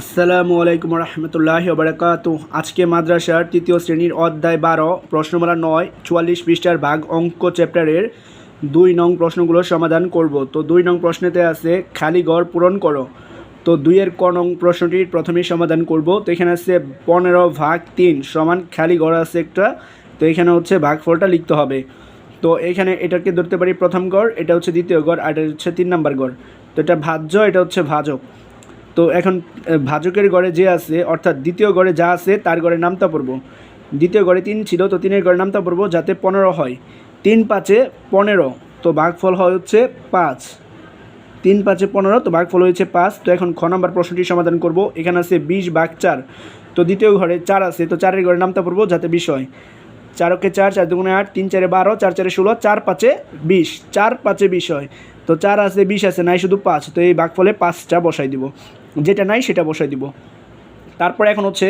আসসালামু আলাইকুম রহমতুল্লাহি ওয়া বারাকাতুহু। আজকে মাদ্রাসার তৃতীয় শ্রেণীর অধ্যায় 12 প্রশ্নমালা 9 44 পৃষ্ঠার ভাগ অঙ্ক চ্যাপ্টারের 2 নং প্রশ্নগুলো সমাধান করব। তো 2 নং প্রশ্নেতে আছে খালি ঘর পূরণ করো। তো 2 এর ক নং প্রশ্নটির প্রথমেই সমাধান করব। তো এখানে আছে 15/3 সমান খালি ঘর আছে একটা। তো এখানে হচ্ছে ভাগফলটা লিখতে হবে। তো এখানে এটাকে ধরতে পারি প্রথম ঘর, এটা হচ্ছে দ্বিতীয় ঘর, আর এটা হচ্ছে 3 নাম্বার ঘর। তো এটা ভাজ্য, এটা হচ্ছে ভাজক। তো এখন ভাজকের ঘরে যে আছে অর্থাৎ দ্বিতীয় ঘরে যা আছে তার ঘরে নামতা পড়ব। দ্বিতীয় ঘরে 3 ছিল, তো 3-এর ঘরে নামতা পড়ব যাতে 15 হয়। 3×5 15, তো ভাগফল হয় হচ্ছে 5। 3×5 15, তো ভাগফল হয়েছে 5। তো এখন খ নম্বর প্রশ্নটি সমাধান করব। এখানে আছে 20/4। তো দ্বিতীয় ঘরে 4 আছে, তো 4-এর ঘরে নামতা পড়ব যাতে 20 হয়। 4-কে 4, 4×2 8, 3×4 12, 4×4 16, 4×5 20, 4×5 20 হয়। তো 4 আছে, 20 আছে, নাই শুধু 5। তো এই ভাগফলে 5টা বসাই দিব, যেটা নাই সেটা বসাই দিব। তারপর এখন হচ্ছে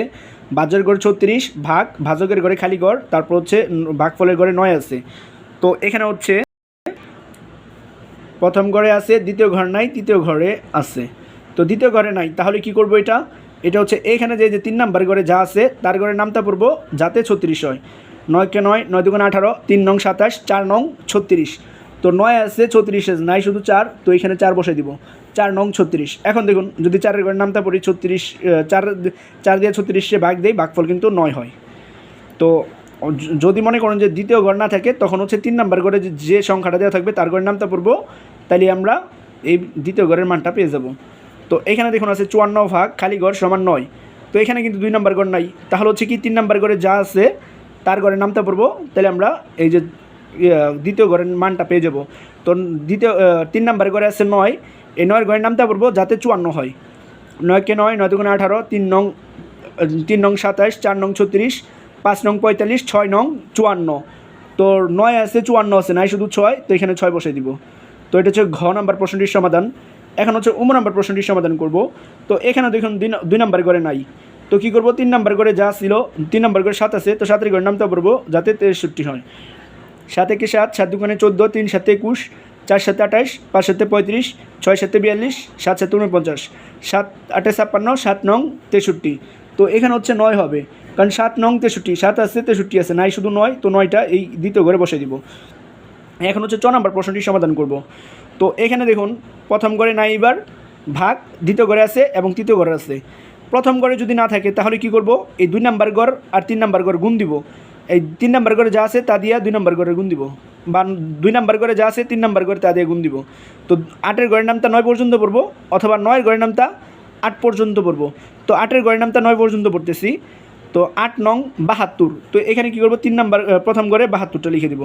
ভাজ্যের ঘরে 36 ভাগ ভাজকের ঘরে খালি ঘর, তারপর হচ্ছে ভাগফলের ঘরে 9 আছে। তো এখানে হচ্ছে প্রথম ঘরে আছে, দ্বিতীয় ঘর নাই, তৃতীয় ঘরে আছে। তো দ্বিতীয় ঘরে নাই, তাহলে কি করব? এটা হচ্ছে এখানে যে 3 নাম্বার ঘরে যা আছে তার ঘরে নামতা পড়ব যাতে 36 হয়। 9-কে 9, 9×2 18, 3 নং 27, 4 নং 36। তো 9 আছে, 34 আছে, নাই শুধু 4। তো এখানে 4 বসাই দিব, 4 নং 36। এখন দেখুন, যদি 4-এর ঘরে নামতা পড়ি 36, 4 দিয়ে 36-এ ভাগ দেই, ভাগফল কিন্তু 9 হয়। তো যদি মনে করেন যে দ্বিতীয় ঘর না থাকে, তখন হচ্ছে 3 নাম্বার ঘরে যে সংখ্যাটা দেওয়া থাকবে তার ঘরে নামতা পড়ব, তাহলে আমরা এই দ্বিতীয় ঘরের মানটা পেয়ে যাব। তো এখানে দেখুন আছে 54 ভাগ খালি ঘর সমান 9। তো এখানে কিন্তু 2 নাম্বার ঘর নাই, তাহলে হচ্ছে কি 3 নাম্বার ঘরে যা আছে তার ঘরে নামতা পড়ব, তাহলে আমরা এই যে দ্বিতীয় ঘরের মানটা পেয়ে যাব। তো 3 নাম্বার ঘরে আছে 9, এই 9-এর ঘরে নামতা পড়ব যাতে 54 হয়। 9-কে 9, 9×2 18, 3 নং 27, 4 নং 36, 5 নং 45, 6 নং 54। তো 9 আছে, 54 আছে, নাই শুধু 6। তো এখানে 6 বসাই দিব। তো এটা হচ্ছে ঘ নাম্বার প্রশ্নটির সমাধান। এখন হচ্ছে উম নাম্বার প্রশ্নটির সমাধান করব। তো এখানে দেখুন 2 নাম্বার ঘরে নাই, তো কী করব? 3 নাম্বার ঘরে যা ছিল, 3 নাম্বার ঘরে 7 আছে, তো 7-এর ঘরে নামতা পড়ব যাতে 63 হয়। 7-একে 7, 7×2 14, 3×7 21, 4×7 28, 5×7 35, 6×7 42, 7×7 49, 7×8 56, 7 নং 63। তো এখানে হচ্ছে 9 হবে, কারণ 7 নং 63, 7 আছে, 63 আছে, নাই শুধু 9। তো 9টা এই দ্বিতীয় ঘরে বসে দিব। এখন হচ্ছে 6 নম্বর প্রশ্নটি সমাধান করব। তো এখানে দেখুন প্রথম ঘরে নাই, এবার ভাগ দ্বিতীয় ঘরে আছে এবং তৃতীয় ঘরে আছে। প্রথম ঘরে যদি না থাকে তাহলে কি করব? এই 2 নাম্বার ঘর আর 3 নাম্বার ঘর গুণ দিব। এই 3 নাম্বার ঘরে যা আছে তা দিয়ে 2 নাম্বার ঘরে গুণ দিব, বা 2 নাম্বার ঘরে যা আছে 3 নাম্বার ঘরে তা দিয়ে গুণ দিব। তো 8-এর ঘরের নামটা 9 পর্যন্ত পড়ব, অথবা 9-এর ঘরের নামটা 8 পর্যন্ত পড়ব। তো 8-এর ঘরের নামটা 9 পর্যন্ত পড়তেছি। তো 8 নং 72। তো এখানে কি করব? 3 নাম্বার প্রথম ঘরে 72টা লিখে দিব,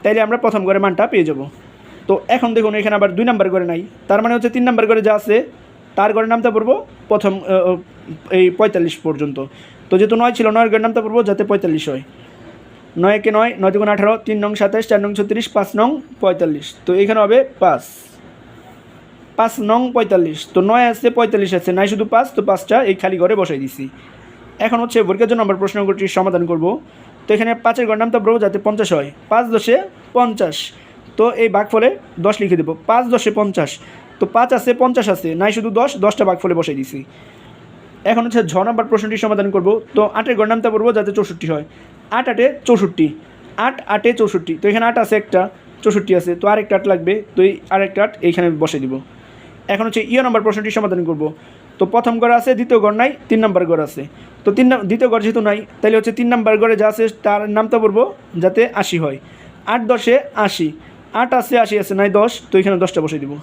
তাইলে আমরা প্রথম ঘরে মানটা পেয়ে যাব। তো এখন দেখুন এখানে আবার 2 নাম্বার ঘরে নাই, তার মানে হচ্ছে 3 নাম্বার ঘরে যা আছে তার ঘরে নামটা পড়ব প্রথম এই 45 পর্যন্ত। তো যেহেতু 9 ছিল, 9-এর ঘরে নামটা পড়ব যাতে 45 হয়। 9-কে 9, 9×2 18, 3 নং 27, 4 নং 36, 5 নং 45। তো এখানে হবে 5 নং 45। তো 9 আছে, 45 আছে, নাই শুধু 5। তো 5টা এই খালি ঘরে বসাই দিছি। এখন হচ্ছে বর্গের নম্বর প্রশ্নটির সমাধান করব। তো এখানে 5-এর ঘর নামটা পড়ব যাতে 50 হয়। 5×10 50। তো এই ভাগফলে 10 লিখে দেবো, 5×10 50। তো 5 আছে, 50 আছে, নাই শুধু 10। 10টা ভাগফলে বসাই দিছি। এখন হচ্ছে ঝ নম্বর প্রশ্নটির সমাধান করব। তো 8-এর ঘর নামটা পড়ব যাতে 64 হয়। 8×8 64, 8×8 64। তো এখানে 8 আছে একটা, 64 আছে, তো আরেকটা 8 লাগবে। তো এই আরেকটা 8 এইখানে বসে দিব। এখন হচ্ছে ই নম্বর প্রশ্নটির সমাধান করব। তো প্রথম ঘর আছে, দ্বিতীয় ঘর নাই, 3 নাম্বার ঘর আছে। তো দ্বিতীয় ঘর যেহেতু নাই, তাহলে হচ্ছে 3 নাম্বার ঘরে যা আছে তার নামটা পড়ব যাতে 80 হয়। 8×10 80, 8 আছে, 80 আছে, নাই 10। তো এখানে 10টা বসে দিব।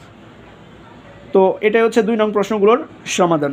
তো এটাই হচ্ছে 2 নং প্রশ্নগুলোর সমাধান।